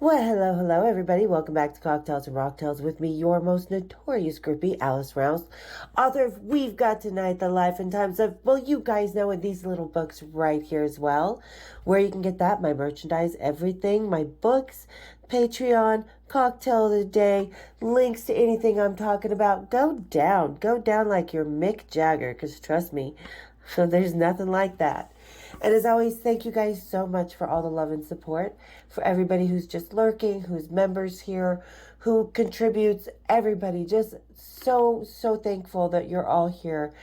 Well, hello, everybody. Welcome back to Cocktails and Rocktails with me, your most notorious groupie, Alice Rouse, author of We've Got Tonight, The Life and Times of, well, you guys know it, these little books right here as well, where you can get that, my merchandise, everything, my books, Patreon, cocktail of the day, links to anything I'm talking about. Go down like you're Mick Jagger, because trust me, there's nothing like that. And as always, thank you guys so much for all the love and support, for everybody who's just lurking, who's members here, who contributes, everybody. Just so thankful that you're all here.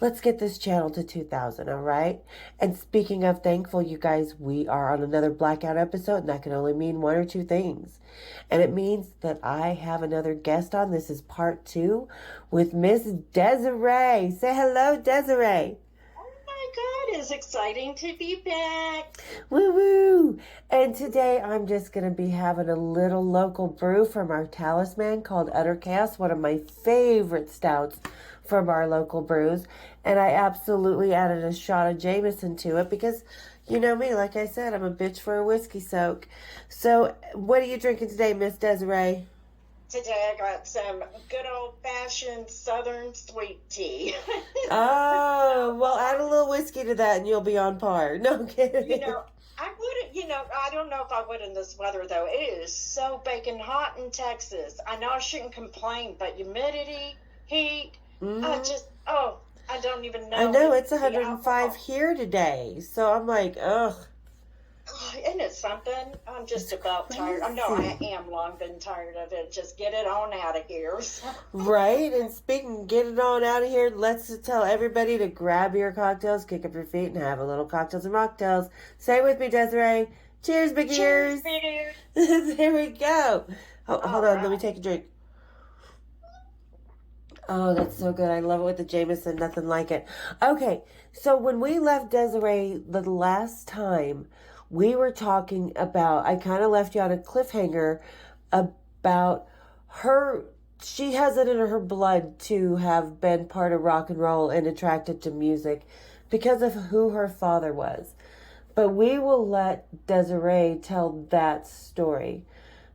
Let's get this channel to 2,000, all right? And speaking of thankful, you guys, we are on another Blackout episode, and that can only mean one or two things. And it means that I have another guest on. This is part 2 with Miss Desirée. Say hello, Desirée. God, it's exciting to be back. Woo! And today I'm just going to be having a little local brew from our talisman called Utter Chaos, one of my favorite stouts from our local brews. And I absolutely added a shot of Jameson to it because, you know me, like I said, I'm a bitch for a whiskey soak. So what are you drinking today, Miss Desirée? Today I got some good old-fashioned Southern sweet tea. Oh, well, add a little whiskey to that and you'll be on par. No, I'm kidding. I wouldn't, I don't know if I would in this weather, though. It is so baking hot in Texas. I know I shouldn't complain, but humidity, heat, I don't even know. I know, it's 105 here today. So I'm like, ugh. Isn't it something? I'm just about tired. I know I am long been tired of it. Just get it on out of here. Right? And speaking, get it on out of here. Let's tell everybody to grab your cocktails, kick up your feet, and have a little cocktails and rocktails. Say it with me, Desirée. Cheers, big ears. There we go. Hold on, let me take a drink. Oh, that's so good. I love it with the Jameson. Nothing like it. Okay, so when we left Desirée the last time, we were talking about, I kind of left you on a cliffhanger about her. She has it in her blood to have been part of rock and roll and attracted to music because of who her father was. But we will let Desirée tell that story.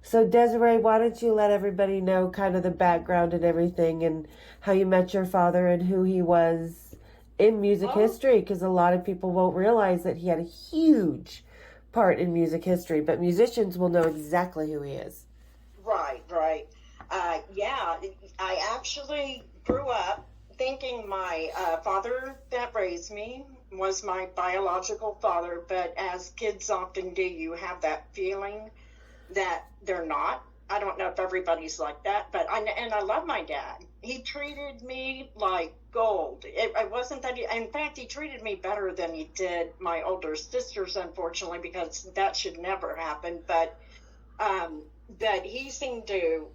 So Desirée, why don't you let everybody know kind of the background and everything and how you met your father and who he was in music history, because a lot of people won't realize that he had a huge part in music history, but musicians will know exactly who he is. Right. Yeah, I actually grew up thinking my father that raised me was my biological father, but as kids often do, you have that feeling that they're not. I don't know if everybody's like that, but I love my dad. He treated me like gold. It wasn't that in fact, he treated me better than he did my older sisters, unfortunately, because that should never happen. But he seemed to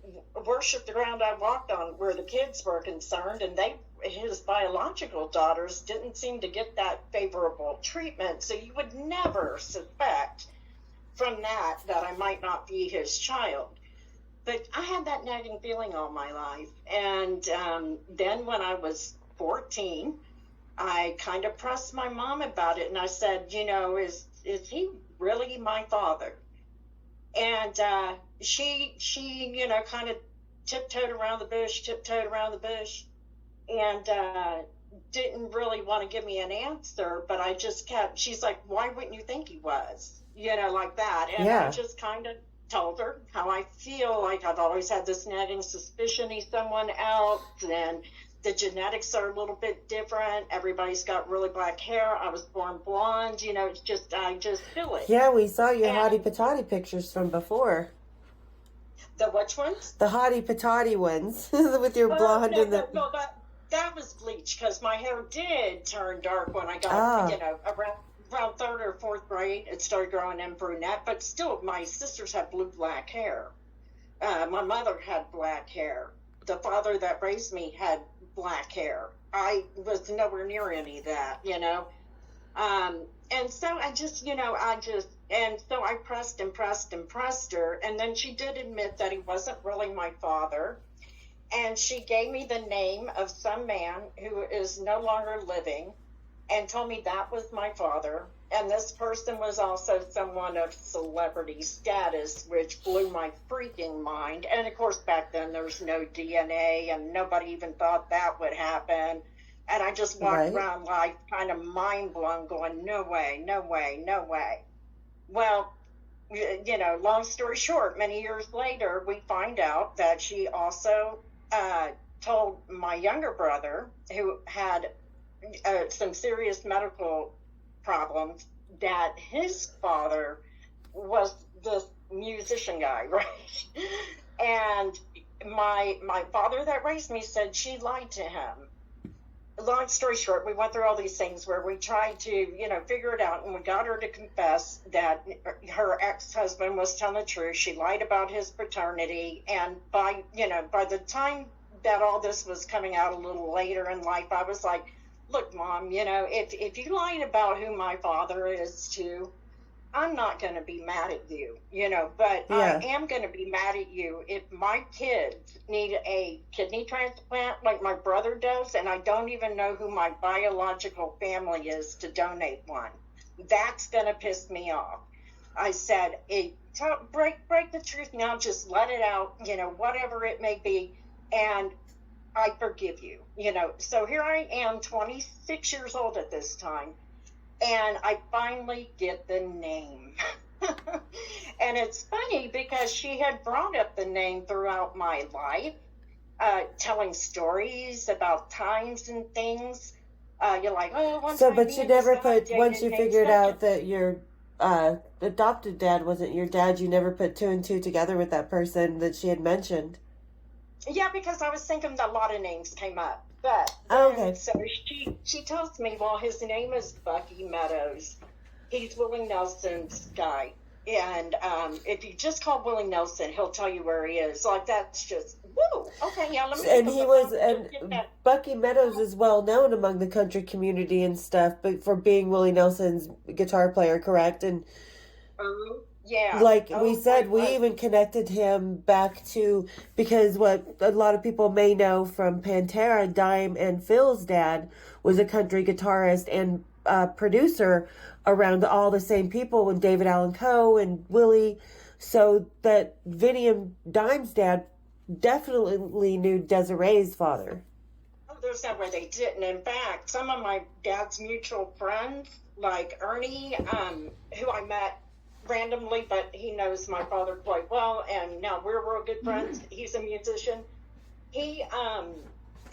worship the ground I walked on where the kids were concerned, and his biological daughters didn't seem to get that favorable treatment. So you would never suspect from that I might not be his child. But I had that nagging feeling all my life. And then when I was 14, I kind of pressed my mom about it. And I said, is he really my father? And she kind of tiptoed around the bush, and didn't really want to give me an answer. But I just she's like, why wouldn't you think he was? Like that. And I just kind of told her how I feel. Like I've always had this nagging suspicion he's someone else, and the genetics are a little bit different. Everybody's got really black hair. I was born blonde. It's just, I just feel it. Yeah, we saw your hottie patati pictures from before. The which ones? The hottie patati ones with your blonde and the. No, that was bleach, because my hair did turn dark when I got around third or fourth grade. It started growing in brunette, but still, my sisters had black hair. My mother had black hair. The father that raised me had black hair. I was nowhere near any of that, And so I pressed and pressed her. And then she did admit that he wasn't really my father. And she gave me the name of some man who is no longer living. and told me that was my father. And this person was also someone of celebrity status, which blew my freaking mind. And of course, back then there's no DNA and nobody even thought that would happen. And I just walked Right. around life kind of mind blown, going, no way, no way, no way. Well, long story short, many years later, we find out that she also told my younger brother, who had some serious medical problems, that his father was this musician guy, right? And my father that raised me said she lied to him. Long story short, we went through all these things where we tried to, figure it out, and we got her to confess that her ex-husband was telling the truth. She lied about his paternity, and by the time that all this was coming out a little later in life, I was like, look, Mom, if you lied about who my father is to, I'm not going to be mad at you, but I Yeah. am going to be mad at you if my kids need a kidney transplant like my brother does, and I don't even know who my biological family is to donate one. That's going to piss me off. I said, break the truth now, just let it out, whatever it may be, and I forgive you, So here I am, 26 years old at this time, and I finally get the name. And it's funny because she had brought up the name throughout my life, telling stories about times and things. You're like, oh, one So, time but me you and this never guy put, once dated you named figured such out that your adopted dad wasn't your dad, you never put two and two together with that person that she had mentioned. Yeah, because I was thinking a lot of names came up. But Oh, then, okay. so she tells me, well, his name is Bucky Meadows. He's Willie Nelson's guy. And if you just call Willie Nelson, he'll tell you where he is. Like, that's just, woo! Okay, yeah, let me pick And up he the was, phone and just get and that. Bucky Meadows is well known among the country community and stuff, but for being Willie Nelson's guitar player, correct? And Yeah. like we Oh, said, boy, we what? even connected him back to, because what a lot of people may know from Pantera, Dime and Phil's dad was a country guitarist and producer around all the same people with David Allan Coe and Willie. So that Vinny and Dime's dad definitely knew Desiree's father. Oh, there's no way they didn't. In fact, some of my dad's mutual friends, like Ernie, who I met randomly, but he knows my father quite well, and now we're real good friends. He's a musician. He,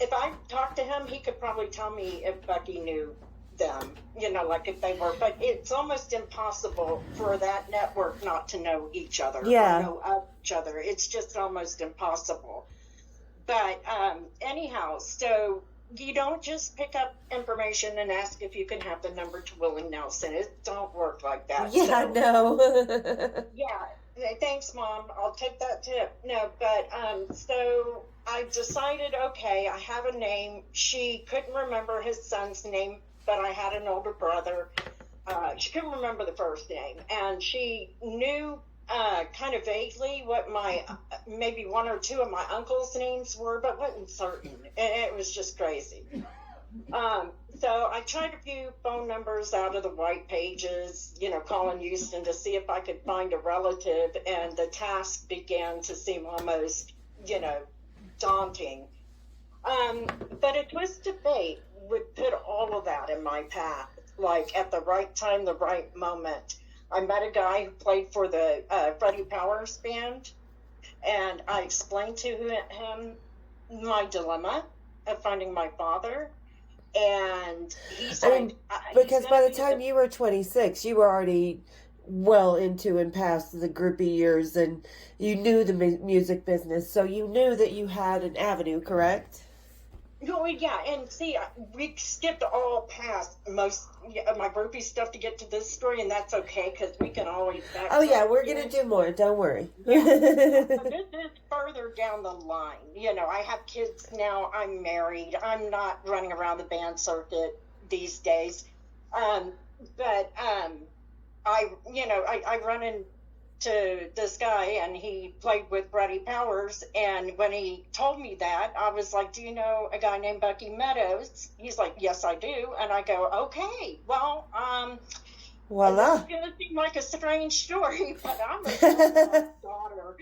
if I talked to him, he could probably tell me if Bucky knew them, like if they were. But it's almost impossible for that network not to know each other or Yeah. know of each other. It's just almost impossible. But anyhow, so you don't just pick up information and ask if you can have the number to Willie Nelson. It don't work like that. Yeah, So no. yeah, thanks, Mom. I'll take that tip. No, but so I decided, okay, I have a name. She couldn't remember his son's name, but I had an older brother. She couldn't remember the first name, and she knew kind of vaguely what my maybe one or two of my uncles' names were, but wasn't certain. It was just crazy. So I tried a few phone numbers out of the white pages, calling Houston to see if I could find a relative, and the task began to seem almost, daunting. But a twist of fate would put all of that in my path, like at the right time, the right moment. I met a guy who played for the Freddie Powers band, and I explained to him my dilemma of finding my father. And he's I mean, because by the time you were 26, you were already well into and past the groupie years, and you knew the music business, so you knew that you had an avenue, correct? Oh, yeah, and see, we skipped all past most of my groupie stuff to get to this story, and that's okay, because we can always backtrack. Oh, yeah, we're going to do more, don't worry. Yeah. So this is further down the line. I have kids now, I'm married, I'm not running around the band circuit these days. But I run into to this guy, and he played with Brady Powers. And when he told me that, I was like, do you know a guy named Bucky Meadows? He's like, yes, I do. And I go, okay, well, Voila. this is going to seem like a strange story, but I'm a daughter.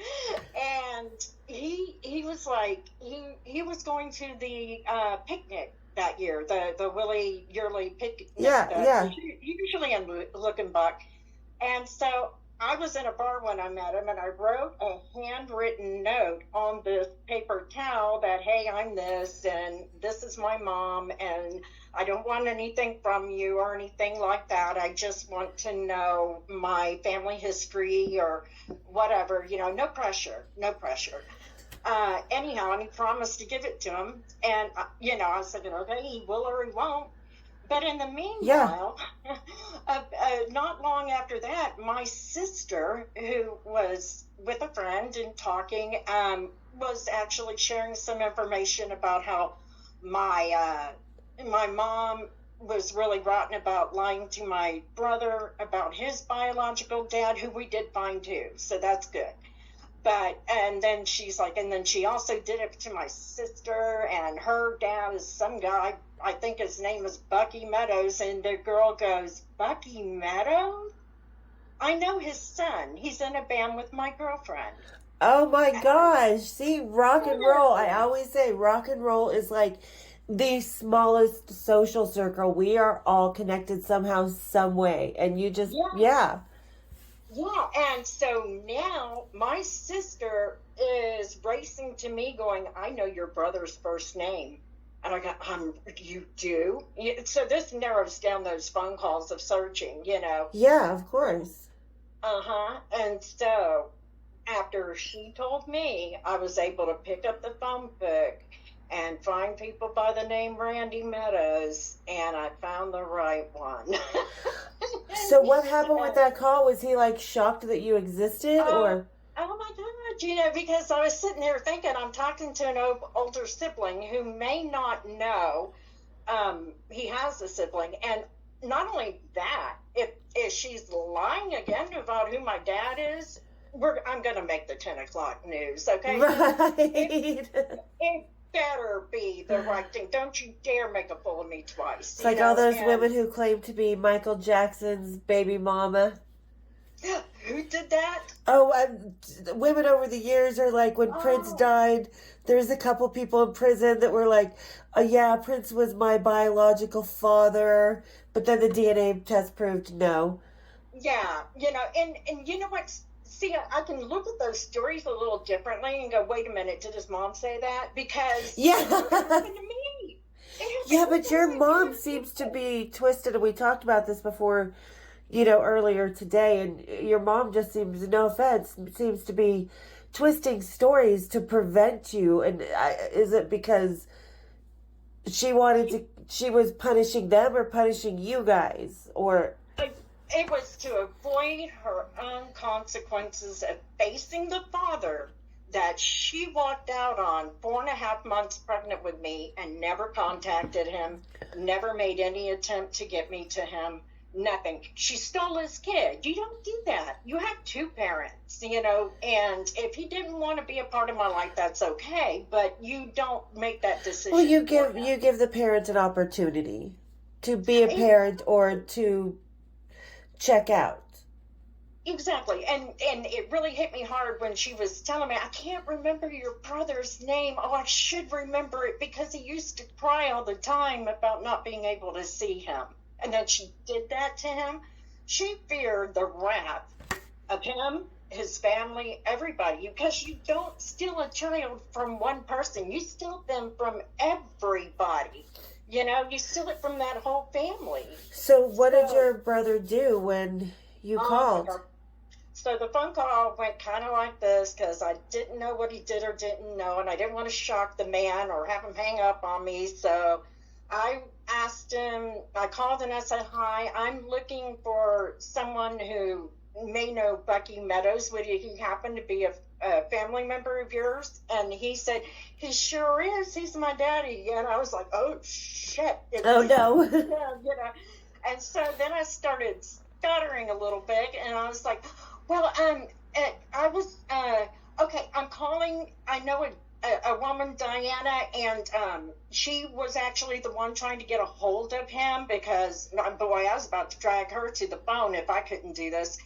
And he was like, he was going to the picnic that year, the Willie yearly picnic. Yeah. Usually in Luckenbach. And so I was in a bar when I met him, and I wrote a handwritten note on this paper towel that, hey, I'm this, and this is my mom, and I don't want anything from you or anything like that. I just want to know my family history or whatever, no pressure. Anyhow, and he promised to give it to him. And, I was thinking, okay, he will or he won't. But in the meanwhile, not long after that, my sister, who was with a friend and talking, was actually sharing some information about how my mom was really rotten about lying to my brother about his biological dad, who we did find too. So that's good. And then she's like, and then she also did it to my sister, and her dad is some guy, I think his name is Bucky Meadows, and the girl goes, Bucky Meadows? I know his son. He's in a band with my girlfriend. Oh my gosh. See, rock and roll. I always say rock and roll is like the smallest social circle. We are all connected somehow, some way. And you just, yeah. Yeah, and so now my sister is racing to me going, I know your brother's first name. And I go, you do? So this narrows down those phone calls of searching, Yeah, of course. And so after she told me, I was able to pick up the phone book and find people by the name Randy Meadows, and I found the right one. So what happened with that call? Was he like shocked that you existed, or? Oh my God, because I was sitting there thinking I'm talking to an older sibling who may not know he has a sibling. And not only that, if she's lying again about who my dad is, I'm going to make the 10 o'clock news, okay? Right. It better be the right thing. Don't you dare make a fool of me twice. It's like all those women who claim to be Michael Jackson's baby mama. Who did that? Oh, women over the years are like, when Prince died, there's a couple people in prison that were like, yeah, Prince was my biological father, but then the DNA test proved no. Yeah, and you know what? See, I can look at those stories a little differently and go, wait a minute, did his mom say that? Because it happened to me. Yeah, but your mom seems to be twisted, and we talked about this before, earlier today, and your mom just seems, no offense, seems to be twisting stories to prevent you. And is it because she was punishing them or punishing you guys, or? It was to avoid her own consequences of facing the father that she walked out on 4.5 months pregnant with me and never contacted him, never made any attempt to get me to him, nothing. She stole his kid. You don't do that. You have two parents, and if he didn't want to be a part of my life, that's okay, but you don't make that decision. Well, you give the parent an opportunity to be a parent or to check out. Exactly. And it really hit me hard when she was telling me, I can't remember your brother's name. Oh, I should remember it because he used to cry all the time about not being able to see him. And then she did that to him. She feared the wrath of him, his family, everybody, because you don't steal a child from one person. You steal them from everybody. You steal it from that whole family. So what did your brother do when you called? So the phone call went kind of like this, because I didn't know what he did or didn't know, and I didn't want to shock the man or have him hang up on me. So I asked him, I called and I said, hi, I'm looking for someone who may know Bucky Meadows. Would he happen to be a family member of yours? And he said, he sure is. He's my daddy. And I was like, oh, shit. Oh, no. And so then I started stuttering a little bit, and I was like, well, I was okay. I'm calling. I know a woman, Diana, and she was actually the one trying to get a hold of him because, boy, I was about to drag her to the phone if I couldn't do this.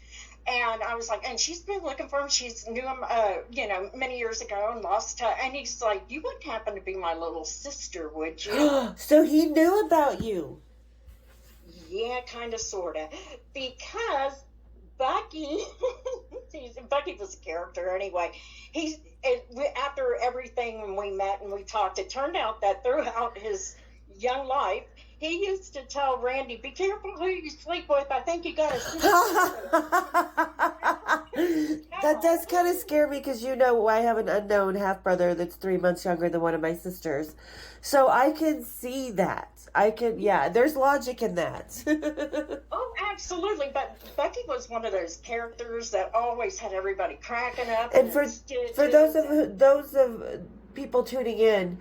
And I was like, and she's been looking for him. She's knew him, many years ago and lost touch. And he's like, you wouldn't happen to be my little sister, would you? So he knew about you. Yeah, kind of, sort of. Because Bucky, Bucky was a character anyway. After everything when we met and we talked, it turned out that throughout his young life, he used to tell Randy, be careful who you sleep with. I think you got to sleep with. That does kind of scare me because, I have an unknown half-brother that's 3 months younger than one of my sisters. So I can see that. There's logic in that. Oh, absolutely. But Bucky was one of those characters that always had everybody cracking up. And for those of people tuning in,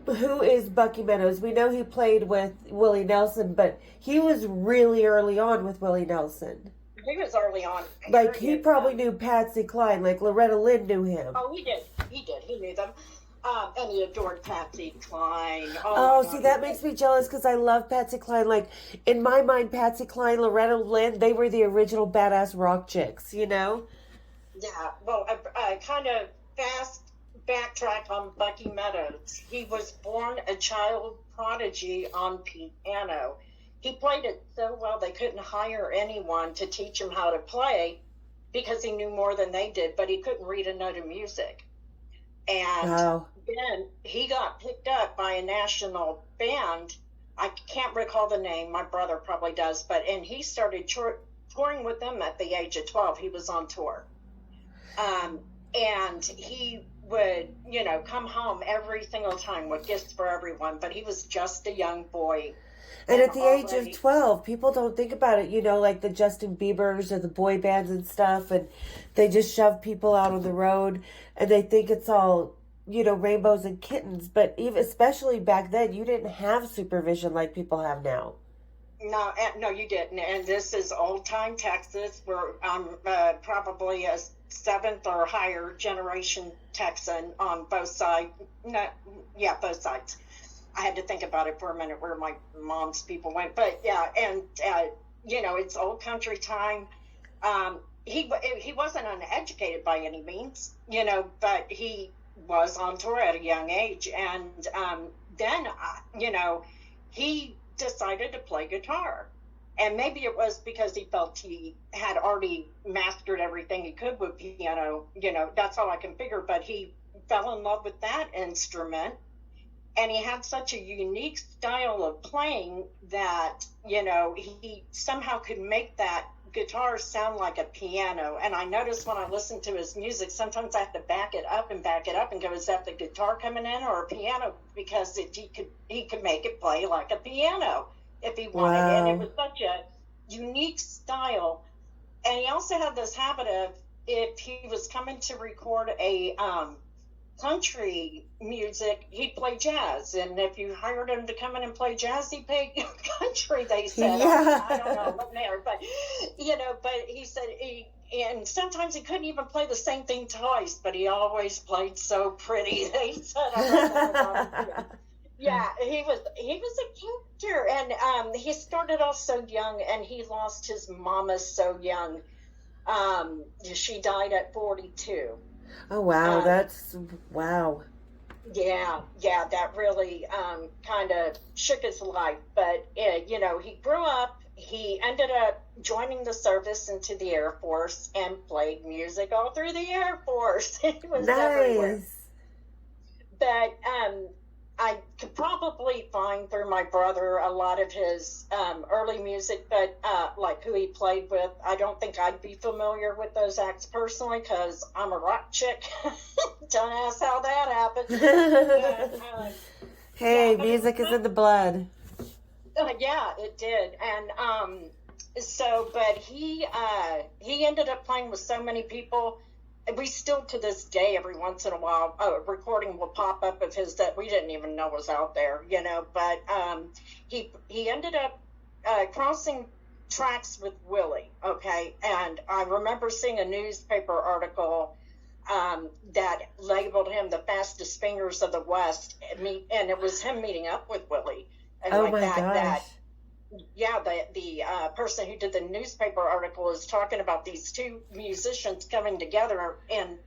who is Bucky Meadows? We know he played with Willie Nelson, but he was really early on with Willie Nelson. He was early on. Like, he probably knew Patsy Cline, like Loretta Lynn knew him. Oh, he did. He knew them. And he adored Patsy Cline. Oh, see, that makes me jealous because I love Patsy Cline. Like, in my mind, Patsy Cline, Loretta Lynn, they were the original badass rock chicks, Yeah, well, I kind of fast backtrack on Bucky Meadows. He was born a child prodigy on piano. He played it so well they couldn't hire anyone to teach him how to play because he knew more than they did, but he couldn't read a note of music. And then he got picked up by a national band. I can't recall the name. My brother probably does. And he started touring with them at the age of 12. He was on tour. And he would, come home every single time with gifts for everyone. But he was just a young boy. And at the age of 12, people don't think about it, like the Justin Biebers or the boy bands and stuff, and they just shove people out on the road, and they think it's all, rainbows and kittens. But especially back then, you didn't have supervision like people have now. No, you didn't. And this is old-time Texas, where I'm probably a seventh or higher generation Texan on both sides. Both sides. I had to think about it for a minute where my mom's people went, but it's old country time. He wasn't uneducated by any means, but he was on tour at a young age, and then he decided to play guitar, and maybe it was because he felt he had already mastered everything he could with piano. That's all I can figure. But he fell in love with that instrument. And he had such a unique style of playing that, he somehow could make that guitar sound like a piano. And I noticed when I listened to his music, sometimes I have to back it up and go, is that the guitar coming in or a piano? Because he could make it play like a piano if he wanted. Wow. And it was such a unique style. And he also had this habit of, if he was coming to record a country music, he'd play jazz, and if you hired him to come in and play jazz, he played country, they said. Yeah. I don't know what matter, but he said and sometimes he couldn't even play the same thing twice, but he always played so pretty, they said. Yeah, he was a character, and he started off so young, and he lost his mama so young. She died at 42. Oh, wow. Wow. Yeah, that really kind of shook his life. But, he grew up, he ended up joining the service into the Air Force and played music all through the Air Force. He was everywhere. But I could probably find through my brother a lot of his early music, but like who he played with. I don't think I'd be familiar with those acts personally because I'm a rock chick. Don't ask how that happened. But, hey, music is in the blood. Yeah, it did. And but he ended up playing with so many people. We still, to this day, every once in a while, a recording will pop up of his that we didn't even know was out there, But he ended up crossing tracks with Willie, okay? And I remember seeing a newspaper article that labeled him the fastest fingers of the West, and it was him meeting up with Willie. And Oh like my gosh. yeah, the person who did the newspaper article is talking about these two musicians coming together, and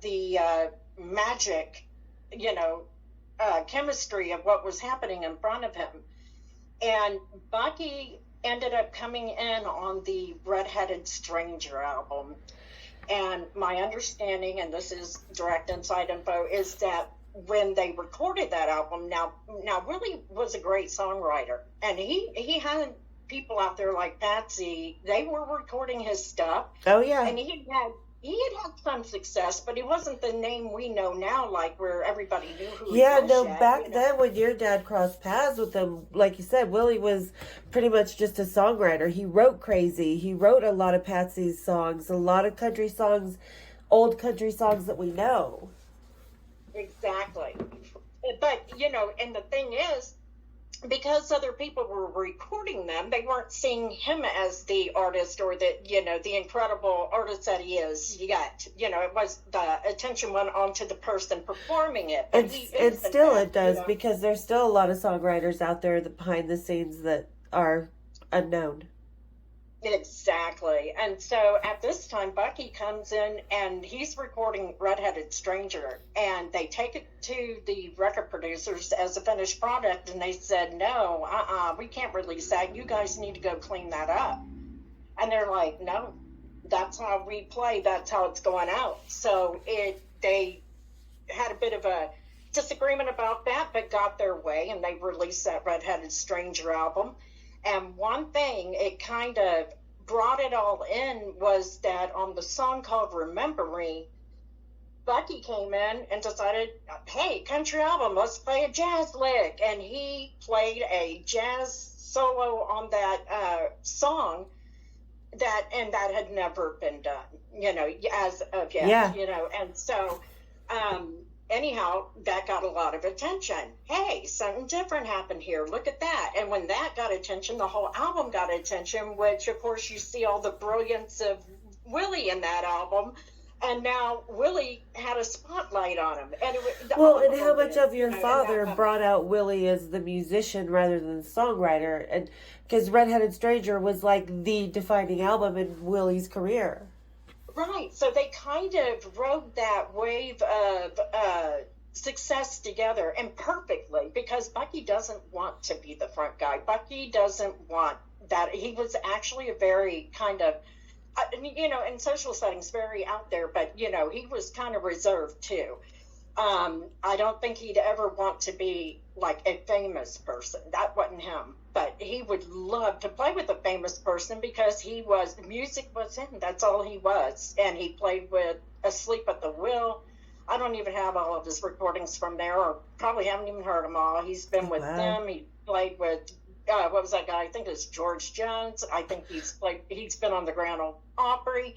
the magic, chemistry of what was happening in front of him. And Bucky ended up coming in on the Red-Headed Stranger album. And my understanding, and this is direct inside info, is that when they recorded that album, now Willie was a great songwriter, and he had people out there like Patsy. They were recording his stuff. Oh yeah. And he had some success, but he wasn't the name we know now, like where everybody knew who he was. Back then when your dad crossed paths with him, like you said, Willie was pretty much just a songwriter. He wrote Crazy. He wrote a lot of Patsy's songs, a lot of country songs, old country songs that we know. Exactly. But, and the thing is, because other people were recording them, they weren't seeing him as the artist or the incredible artist that he is yet. It was the attention went on to the person performing it. And still it does, because there's still a lot of songwriters out there behind the scenes that are unknown. Exactly. And so at this time, Bucky comes in and he's recording Red-Headed Stranger, and they take it to the record producers as a finished product, and they said, no, we can't release that. You guys need to go clean that up. And they're like, no, that's how we play. That's how it's going out. So they had a bit of a disagreement about that, but got their way, and they released that Red-Headed Stranger album. And one thing it kind of brought it all in was that on the song called Remember Me, Bucky came in and decided, hey, country album, let's play a jazz lick. And he played a jazz solo on that song that had never been done, as of yet, Yeah. And so, anyhow, that got a lot of attention. Hey, something different happened here. Look at that. And when that got attention, the whole album got attention, which, of course, you see all the brilliance of Willie in that album. And now Willie had a spotlight on him. And and how much of your father brought out Willie as the musician rather than the songwriter? And because Red-Headed Stranger was like the defining album in Willie's career. Right, so they kind of rode that wave of success together, and perfectly, because Bucky doesn't want to be the front guy. Bucky doesn't want that. He was actually a very kind of, in social settings, very out there, but, he was kind of reserved too. I don't think he'd ever want to be like a famous person. That wasn't him. But he would love to play with a famous person because music was him. That's all he was. And he played with Asleep at the Wheel. I don't even have all of his recordings from there, or probably haven't even heard them all. He's been with them. He played with, what was that guy? I think it's George Jones. I think he's been on the Grand Ole Opry.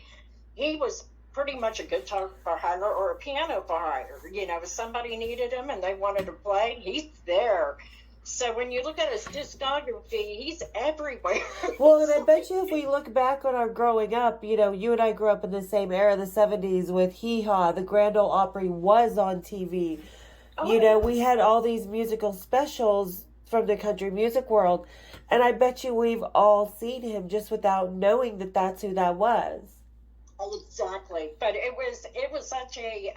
He was pretty much a guitar for hire or a piano for hire. If somebody needed him and they wanted to play, he's there. So when you look at his discography, he's everywhere. Well, and I bet you if we look back on our growing up, you and I grew up in the same era, the 70s, with Hee Haw. The Grand Ole Opry was on TV. We had all these musical specials from the country music world. And I bet you we've all seen him just without knowing that that's who that was. Exactly. But it was such a,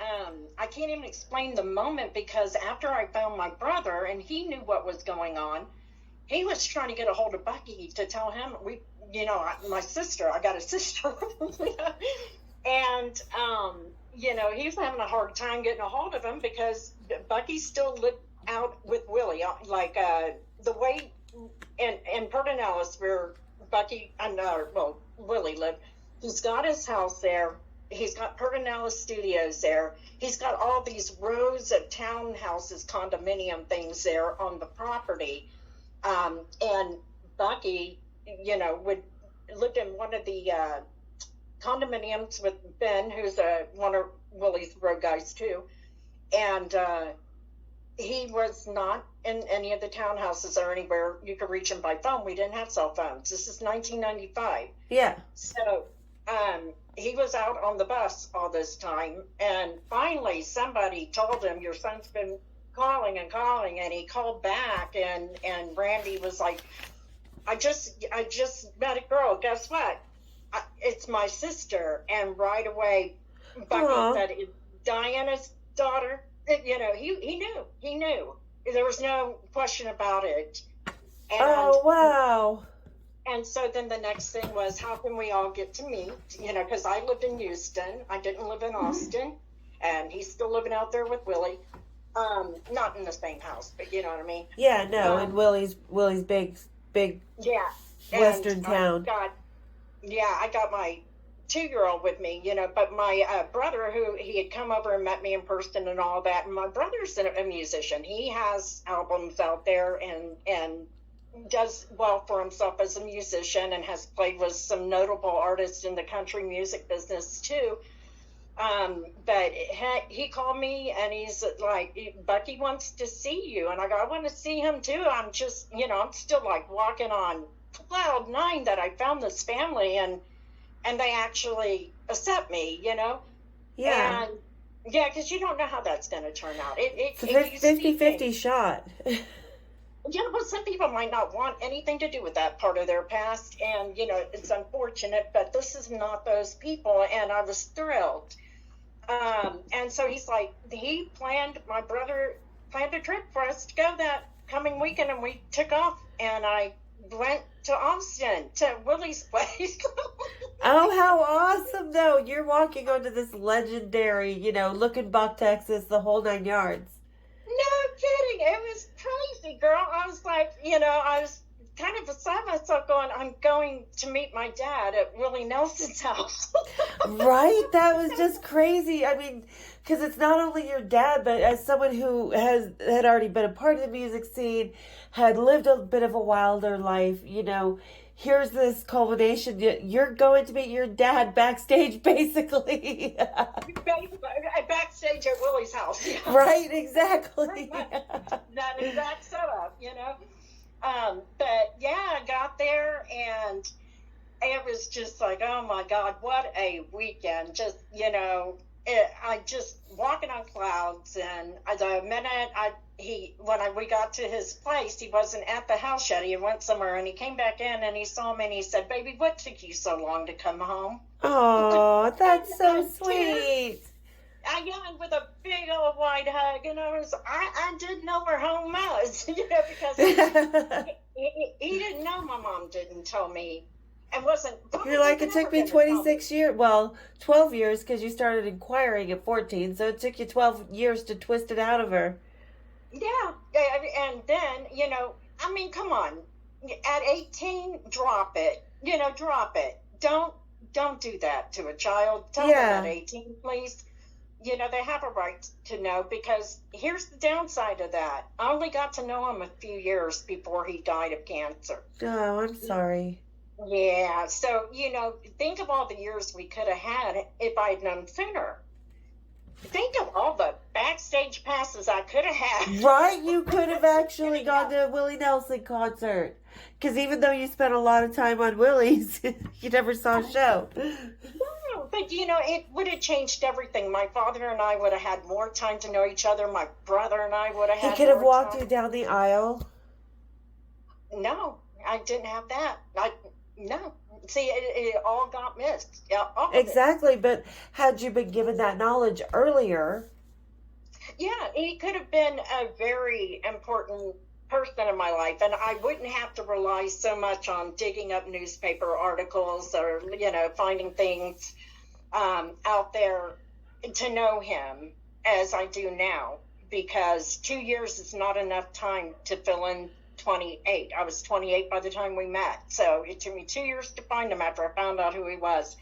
I can't even explain the moment, because after I found my brother and he knew what was going on, he was trying to get a hold of Bucky to tell him, my sister, I got a sister. And, he was having a hard time getting a hold of him because Bucky still lived out with Willie. Like, the way in Pedernales where Willie lived, he's got his house there. He's got Pedernales Studios there. He's got all these rows of townhouses, condominium things there on the property. And Bucky, lived in one of the condominiums with Ben, who's one of Willie's road guys too. And he was not in any of the townhouses or anywhere you could reach him by phone. We didn't have cell phones. This is 1995. Yeah. So he was out on the bus all this time, and finally somebody told him, your son's been calling and calling, and he called back, and Randy was like, I just met a girl. Guess what? It's my sister. And right away, Bucky said, it's Diana's daughter. You know, he knew. There was no question about it. And, oh, wow. And so then the next thing was, how can we all get to meet? You know, because I lived in Houston. I didn't live in Austin. And he's still living out there with Willie. Not in the same house, but you know what I mean? Yeah, no, in Willie's big yeah, western town. I got my 2-year-old with me, you know, but my brother, who he had come over and met me in person and all that, and my brother's a musician. He has albums out there and does well for himself as a musician, and has played with some notable artists in the country music business too. But he called me and he's like, Bucky wants to see you. And I go, I want to see him too. I'm just, you know, I'm still like walking on cloud 9 that I found this family and they actually accept me, you know? Yeah. And yeah, because you don't know how that's going to turn out. It's a 50-50 shot. Yeah, well, some people might not want anything to do with that part of their past, and, you know, it's unfortunate, but this is not those people, and I was thrilled. And so he's like, my brother planned a trip for us to go that coming weekend, and we took off, and I went to Austin, to Willie's place. Oh, how awesome, though. You're walking onto this legendary, you know, Looking Buck, Texas, the whole 9 yards. No kidding. It was crazy, girl. I was like, you know, I was kind of beside myself going, I'm going to meet my dad at Willie Nelson's house. Right? That was just crazy. I mean, because it's not only your dad, but as someone who had already been a part of the music scene, had lived a bit of a wilder life, you know, here's this culmination. You're going to meet your dad backstage, basically. Backstage at Willie's house. Yeah. Right, exactly. That exact setup, you know. But yeah, I got there and it was just like, oh my God, what a weekend. Just, you know, I just walking on clouds. And the minute we got to his place, he wasn't at the house yet. He went somewhere and he came back in and he saw me and he said, baby, what took you so long to come home? Oh, that's so sweet. And with a big old wide hug, and I didn't know where home was, you know, because he didn't know. My mom didn't tell me, and wasn't. You're like, it took me 26 years, well, 12 years, because you started inquiring at 14, so it took you 12 years to twist it out of her. Yeah, and then, you know, I mean, come on, at 18, drop it, you know, drop it. Don't do that to a child. Tell them at 18, please. You know, they have a right to know, because here's the downside of that. I only got to know him a few years before he died of cancer. Oh, I'm sorry. Yeah, so, you know, think of all the years we could have had if I had known sooner. Think of all the backstage passes I could have had. Right? You could have actually gone to a Willie Nelson concert. Because even though you spent a lot of time on Willie's, you never saw a show. No, but, you know, it would have changed everything. My father and I would have had more time to know each other. My brother and I would have had more time. He could have walked you down the aisle. No, I didn't have that. No. See, it all got missed. Yeah, exactly, but had you been given that knowledge earlier... Yeah, he could have been a very important person in my life, and I wouldn't have to rely so much on digging up newspaper articles or, you know, finding things out there to know him as I do now, because 2 years is not enough time to fill in 28. I was 28 by the time we met, so it took me 2 years to find him after I found out who he was,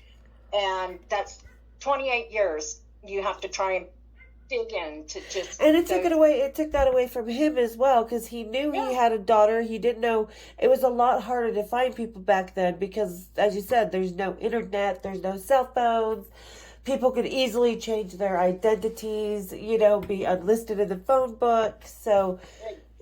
and that's 28 years you have to try and dig in to just. And it took that away from him as well, because he knew he had a daughter. He didn't know. It was a lot harder to find people back then because, as you said, there's no internet, there's no cell phones. people could easily change their identities, be unlisted in the phone book. So,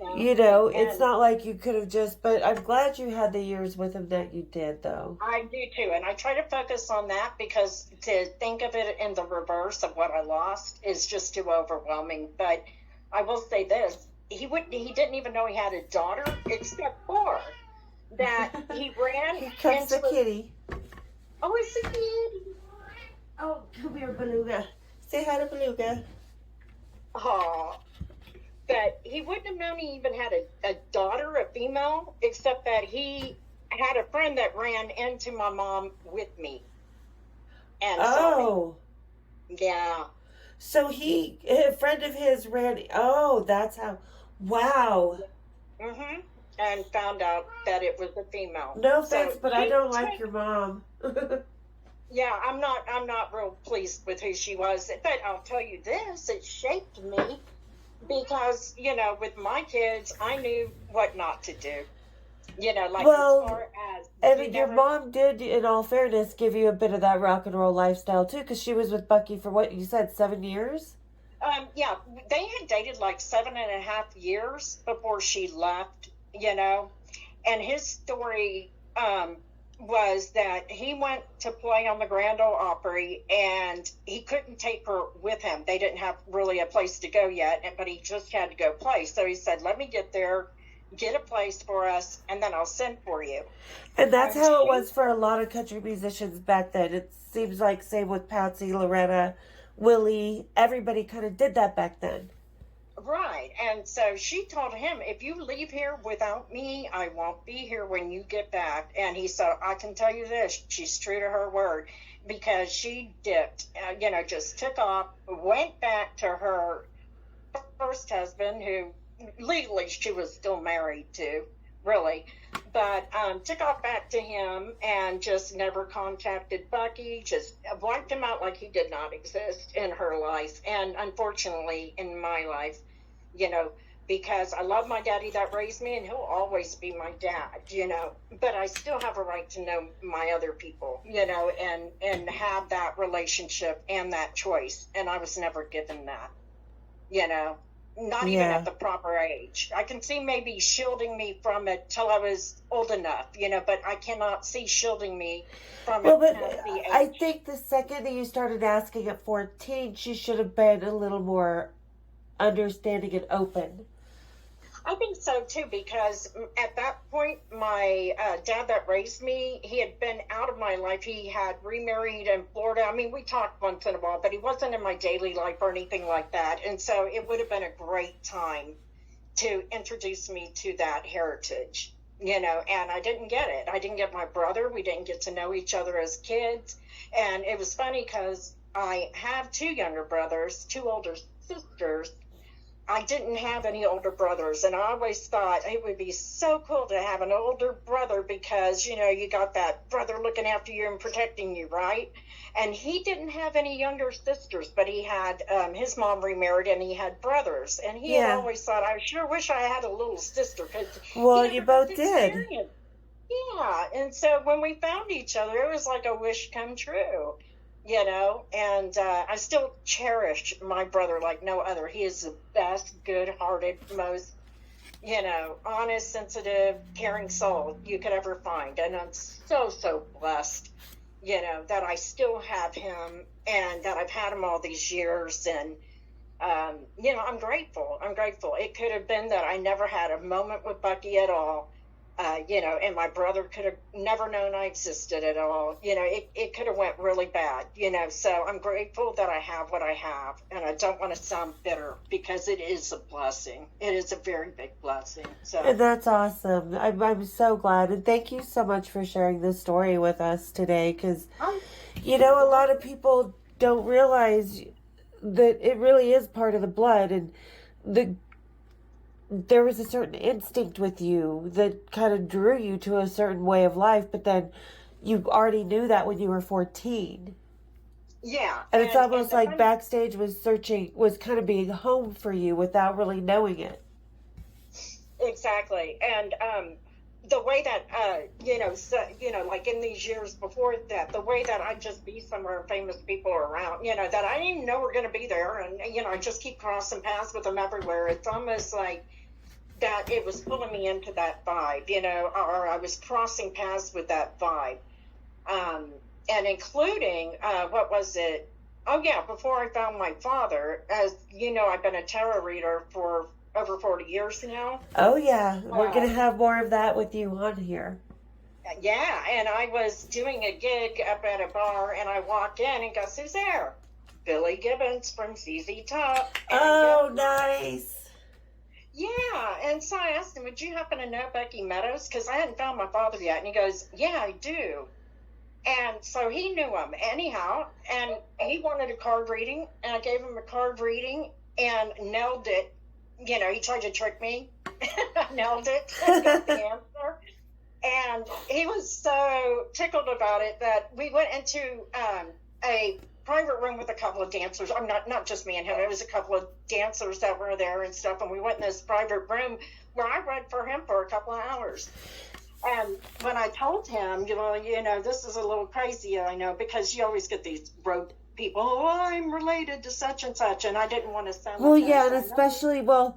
Exactly. it's And not like you could have just, but I'm glad you had the years with him that you did, though. I do too. And I try to focus on that because to think of it in the reverse of what I lost is just too overwhelming. But I will say this. He didn't even know he had a daughter except for that he ran Here comes into the kitty. oh, it's a kid. Oh, come here, Beluga. Say hi to Beluga. Oh, that he wouldn't have known he even had a daughter, a female, except that he had a friend that ran into my mom with me and saw me. Oh, Yeah. so a friend of his ran. Oh, that's how. Wow. Mm-hmm. And found out that it was a female. No So offense, but I don't like your mom. yeah, I'm not real pleased with who she was. But I'll tell you this, it shaped me because, with my kids, I knew what not to do. Like Well, as far as and your mom did, in all fairness, give you a bit of that rock and roll lifestyle too, because she was with Bucky for what you said, 7 years. Yeah, they had dated like 7.5 years before she left, and his story was that he went to play on the Grand Ole Opry and he couldn't take her with him. They didn't have really a place to go yet, but he just had to go play. So he said, let me get there, get a place for us, and then I'll send for you. And that's And how it she, was for a lot of country musicians back then. It seems like same with Patsy, Loretta, Willie. Everybody kind of did that back then. right. And so she told him, if you leave here without me, I won't be here when you get back. And he said, I can tell you this, she's true to her word because she dipped, just took off, went back to her first husband, who legally she was still married to, really, but took off back to him and just never contacted Bucky, just wiped him out like he did not exist in her life, and unfortunately in my life, because I love my daddy that raised me and he'll always be my dad, but I still have a right to know my other people, and have that relationship and that choice, and I was never given that, not even Yeah. at the proper age. I can see maybe shielding me from it till I was old enough, but I cannot see shielding me from Well, it but past the I age. think the second that you started asking at 14, she should have been a little more understanding and open. I think so too, because at that point, my dad that raised me, he had been out of my life. He had remarried in Florida. I mean, we talked once in a while, but he wasn't in my daily life or anything like that. And so it would have been a great time to introduce me to that heritage, and I didn't get it. I didn't get my brother. We didn't get to know each other as kids. And it was funny because I have two younger brothers, two older sisters. I didn't have any older brothers, and I always thought it would be so cool to have an older brother because, you got that brother looking after you and protecting you, right? And he didn't have any younger sisters, but he had his mom remarried and he had brothers. And he had Yeah. always thought, I sure wish I had a little sister because Well, he you never got both to did. experience. Yeah, and so when we found each other, it was like a wish come true. And I still cherish my brother like no other. He is the best, good-hearted, most, honest, sensitive, caring soul you could ever find. And I'm so, so blessed, that I still have him and that I've had him all these years. And, I'm grateful. I'm grateful. It could have been that I never had a moment with Bucky at all. And my brother could have never known I existed at all. It could have went really bad, so I'm grateful that I have what I have, and I don't want to sound bitter because it is a blessing. It is a very big blessing. So, And that's awesome. I'm so glad. And thank you so much for sharing this story with us today. Because, a lot of people don't realize that it really is part of the blood. And there was a certain instinct with you that kind of drew you to a certain way of life. But then you already knew that when you were 14. yeah. And it's almost and the like funny- Backstage was kind of being home for you without really knowing it. Exactly. And the way that, like in these years before that, the way that I'd just be somewhere, famous people are around, that I didn't even know were going to be there. And, I just keep crossing paths with them everywhere. It's almost like that it was pulling me into that vibe, or I was crossing paths with that vibe. And including, what was it? Oh, yeah, before I found my father, as you know, I've been a tarot reader for over 40 years now. Oh, yeah. We're going to have more of that with you on here. Yeah, and I was doing a gig up at a bar, and I walked in, and guess who's there? Billy Gibbons from ZZ Top. Oh, nice. Yeah, and so I asked him, would you happen to know Bucky Meadows? Because I hadn't found my father yet. And he goes, yeah, I do. And so he knew him anyhow, and he wanted a card reading, and I gave him a card reading and nailed it. He tried to trick me. I nailed it. I got the answer. And he was so tickled about it that we went into a private room with a couple of dancers. I'm not just me and him. It was a couple of dancers that were there and stuff. And we went in this private room where I read for him for a couple of hours. And when I told him, this is a little crazy, I know, because you always get these road people, I'm related to such and such, and I didn't want to sound well, yeah, and especially, but,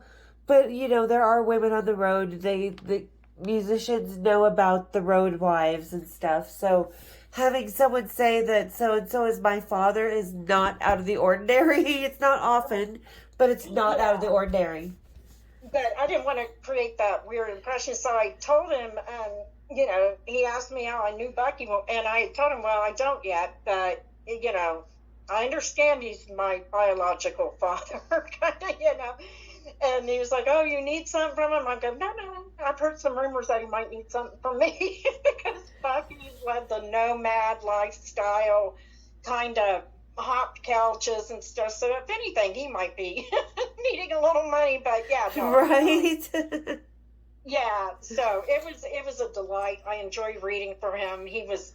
there are women on the road. The musicians know about the road wives and stuff, so having someone say that so-and-so is my father is not out of the ordinary. It's not often, but it's not out of the ordinary. But I didn't want to create that weird impression, so I told him, he asked me how I knew Bucky, and I told him, well, I don't yet, but, I understand he's my biological father, and he was like, oh, you need something from him? I go, no, I've heard some rumors that he might need something from me, because Bucky led the nomad lifestyle, kind of hot couches and stuff. So if anything, he might be needing a little money. But yeah, no, right. Yeah. So it was a delight. I enjoyed reading for him. He was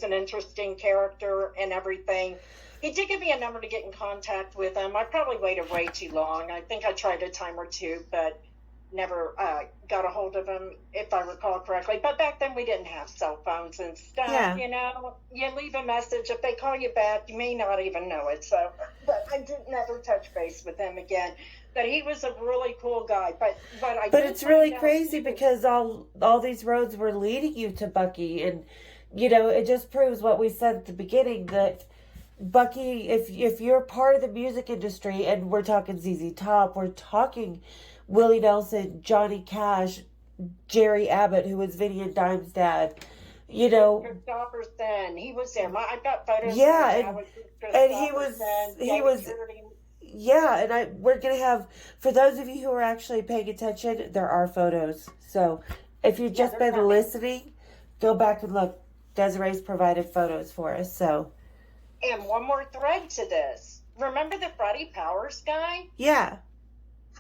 an interesting character and everything. He did give me a number to get in contact with him. I probably waited way too long. I think I tried a time or two, but never got a hold of him, if I recall correctly. But back then we didn't have cell phones and stuff. Yeah. You leave a message. If they call you back, you may not even know it. So, but I did never touch base with him again. But he was a really cool guy. But it's really crazy because all these roads were leading you to Bucky, and it just proves what we said at the beginning, that Bucky, if you're part of the music industry, and we're talking ZZ Top, we're talking Willie Nelson, Johnny Cash, Jerry Abbott, who was Vinny and Dime's dad, Christopherson, he was there. I've got photos. Yeah, and he was. Yeah, and we're gonna have, for those of you who are actually paying attention, there are photos. So if you've just been listening, go back and look. Desiree's provided photos for us. So. And one more thread to this. Remember the Freddie Powers guy? Yeah.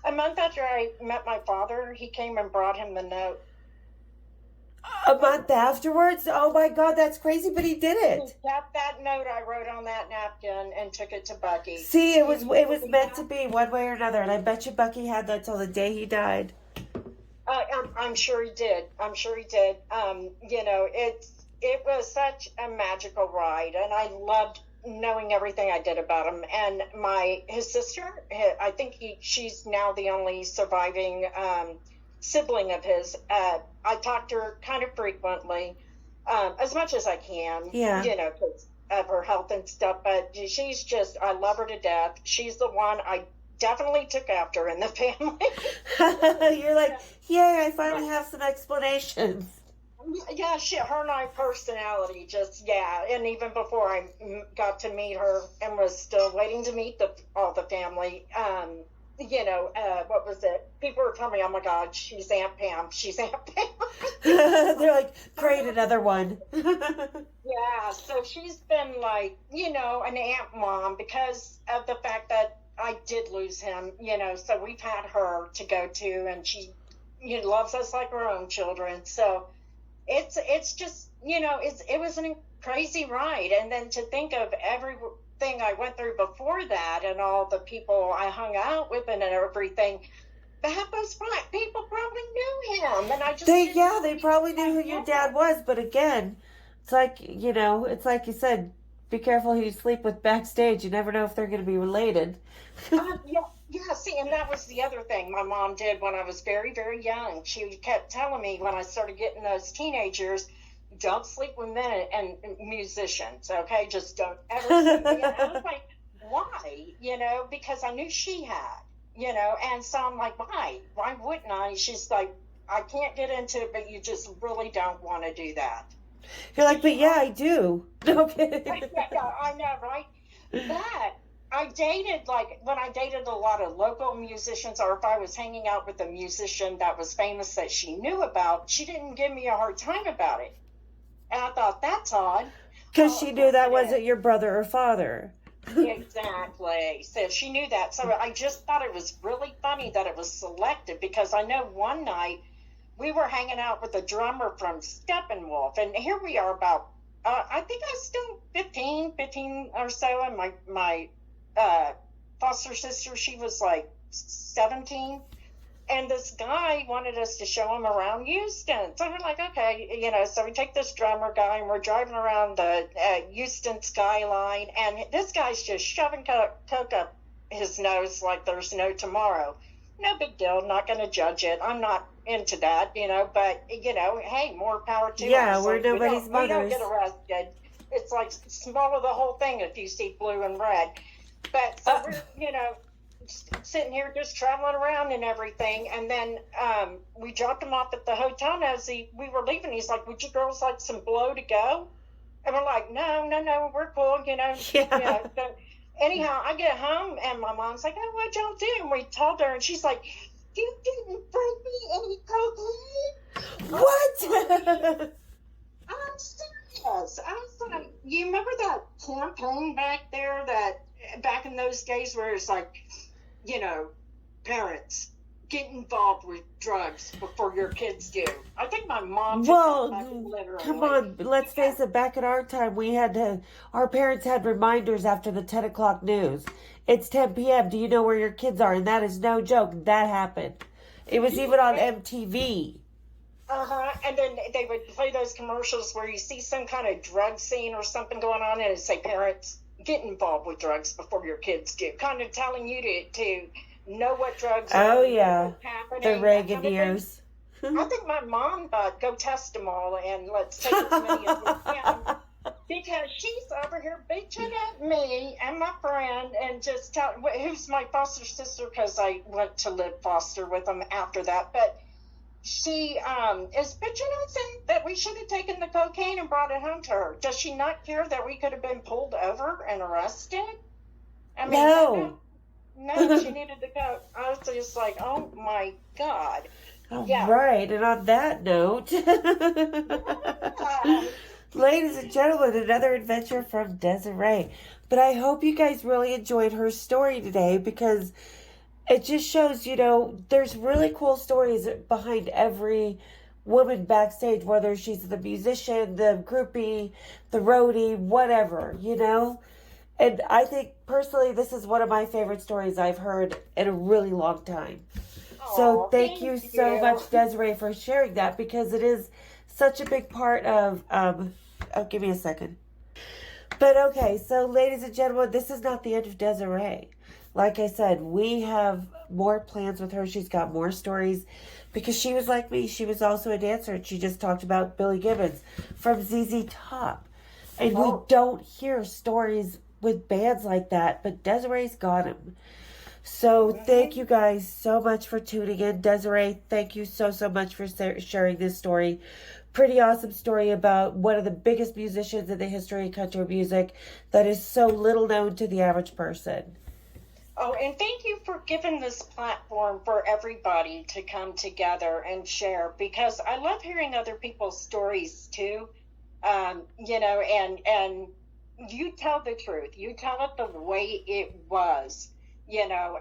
A month after I met my father, he came and brought him the note. A month afterwards? Oh my God, that's crazy, but he did it. He got that note I wrote on that napkin and took it to Bucky. See, it was meant to be one way or another, and I bet you Bucky had that till the day he died. I'm sure he did. It was such a magical ride, and I loved knowing everything I did about him. And his sister, I think she's now the only surviving sibling of his. I talk to her kind of frequently, as much as I can, because of her health and stuff. But she's just, I love her to death. She's the one I definitely took after in the family. You're like, yay, I finally have some explanations. Yeah, her and I personality and even before I got to meet her and was still waiting to meet all the family, what was it? People were telling me, oh my God, she's Aunt Pam. They're like, great, another one. Yeah, so she's been like, an aunt mom because of the fact that I did lose him, so we've had her to go to, and she loves us like her own children. So it's just, it was a crazy ride. And then to think of everything I went through before that and all the people I hung out with and everything, that was right. People probably knew him, and I just didn't know They he probably was knew who that your young. dad was, but again, it's like, it's like you said, be careful who you sleep with backstage. You never know if they're going to be related. Yeah, yeah. See, and that was the other thing my mom did when I was very, very young. She kept telling me when I started getting those teenagers, don't sleep with men and musicians, okay? Just don't ever sleep. And I was like, why? Because I knew she had, and so I'm like, why? Why wouldn't I? She's like, I can't get into it, but you just really don't want to do that. You're So like, but you yeah, have, I do. No kidding. yeah, I know, right? But I dated, like, when I dated a lot of local musicians, or if I was hanging out with a musician that was famous that she knew about, she didn't give me a hard time about it. And I thought, that's odd. Because Well, she of knew course that it wasn't is. your brother or father. Exactly. So she knew that. So I just thought it was really funny that it was selected because I know one night we were hanging out with a drummer from Steppenwolf, and here we are about, I think I was still 15 or so, and my uh, foster sister, she was like 17. And this guy wanted us to show him around Houston. So we're like, okay, so we take this drummer guy and we're driving around the Houston skyline. And this guy's just shoving coke up his nose like there's no tomorrow. No big deal. Not going to judge it. I'm not into that, but, hey, more power to him. Yeah, we're So nobody's we don't mothers. get arrested. It's like swallow the whole thing if you see blue and red. But so Uh, we're, sitting here just traveling around and everything. And then we dropped him off at the hotel. And as we were leaving, he's like, would you girls like some blow to go? And we're like, no, we're cool, yeah. So anyhow, I get home and my mom's like, oh, what'd y'all do? And we told her, and she's like, you didn't bring me any cocaine? What? I'm serious. I was like, you remember that campaign back in those days where it's like, you know, parents get involved with drugs before your kids do. I think my mom took that back Well, come literally. on, let's Yeah. face it, back in our time, our parents had reminders after the 10 o'clock news. It's 10 p.m. Do you know where your kids are? And that is no joke. That happened. It was even on MTV. Uh-huh. And then they would play those commercials where you see some kind of drug scene or something going on, and it'd say, parents, get involved with drugs before your kids do. Kind of telling you to know what drugs Oh, are, know yeah. what's The happening, that Reagan kind of thing. years. I think my mom thought, go test them all and let's take as many as we can. Because she's over here bitching at me and my friend and just who's my foster sister, because I went to live foster with them after that. But she is bitching us and that we should have taken the cocaine and brought it home to her. Does she not care that we could have been pulled over and arrested? I mean, No. no, she needed the coke. I was just like, oh my God. All Yeah. right, and on that note, Uh, ladies and gentlemen, another adventure from Desiree. But I hope you guys really enjoyed her story today because it just shows, there's really cool stories behind every woman backstage, whether she's the musician, the groupie, the roadie, whatever. And I think personally, this is one of my favorite stories I've heard in a really long time. So oh, thank thank you so you. much, Desiree, for sharing that because it is such a big part of, oh, give me a second. But okay, so ladies and gentlemen, this is not the end of Desiree. Like I said, we have more plans with her. She's got more stories because she was like me. She was also a dancer, and she just talked about Billy Gibbons from ZZ Top. And we Oh, don't hear stories with bands like that, but Desiree's got them. So thank you guys so much for tuning in. Desiree, thank you so much for sharing this story. Pretty awesome story about one of the biggest musicians in the history of country music that is so little known to the average person. oh, and thank you for giving this platform for everybody to come together and share because I love hearing other people's stories too. And you tell the truth. You tell it the way it was, you know.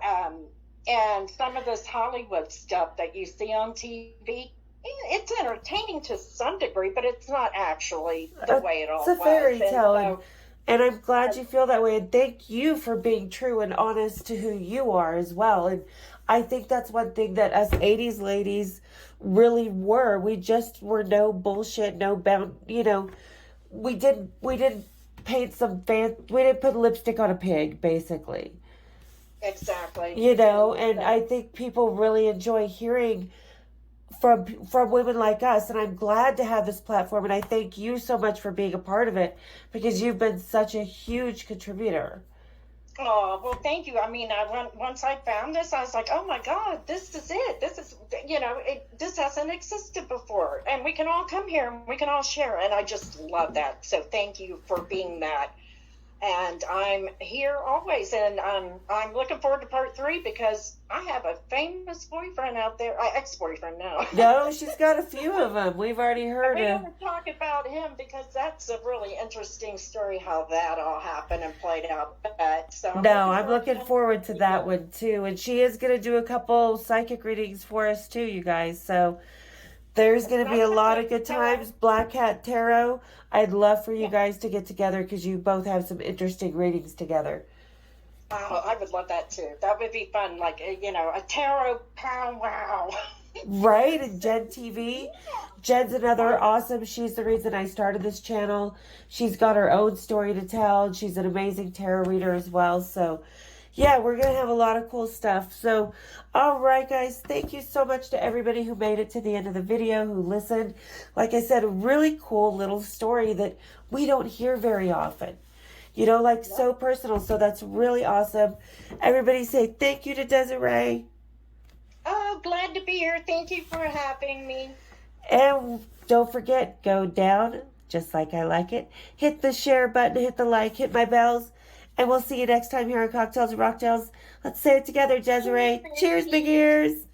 And some of this Hollywood stuff that you see on TV, it's entertaining to some degree, but it's not actually the way it It's all a was. fairy And tale, so, and I'm glad you feel that way. And thank you for being true and honest to who you are as well. And I think that's one thing that us 80s ladies really were. We just were no bullshit, no bound, we didn't paint we didn't put lipstick on a pig, basically. Exactly. And I think people really enjoy hearing from women like us, and I'm glad to have this platform, and I thank you so much for being a part of it because you've been such a huge contributor. Oh, well, thank you. I mean, once I found this, I was like, oh my God, this is it. This is, this hasn't existed before. And we can all come here and we can all share. And I just love that. So thank you for being that. And I'm here always. And I'm looking forward to part 3 because I have a famous boyfriend out there, ex-boyfriend now. No, she's got a few of them. We've already heard We it. want to talk about him because that's a really interesting story how that all happened and played out. I'm looking forward to that one too. And she is going to do a couple psychic readings for us too, you guys. So there's going to be a lot of good times. Black Cat Tarot. I'd love for you guys to get together because you both have some interesting readings together. Oh, I would love that too. That would be fun. Like, a tarot powwow. Right? And Jen TV. Jen's another awesome. She's the reason I started this channel. She's got her own story to tell. And she's an amazing tarot reader as well. So, yeah, we're going to have a lot of cool stuff. So, all right, guys. Thank you so much to everybody who made it to the end of the video, who listened. Like I said, a really cool little story that we don't hear very often. So personal. So that's really awesome. Everybody say thank you to Desiree. Oh, glad to be here. Thank you for having me. And don't forget, go down, just like I like it. Hit the share button, hit the like, hit my bells. And we'll see you next time here on Cocktails and Rocktails. Let's say it together, Desiree. Cheers, big ears.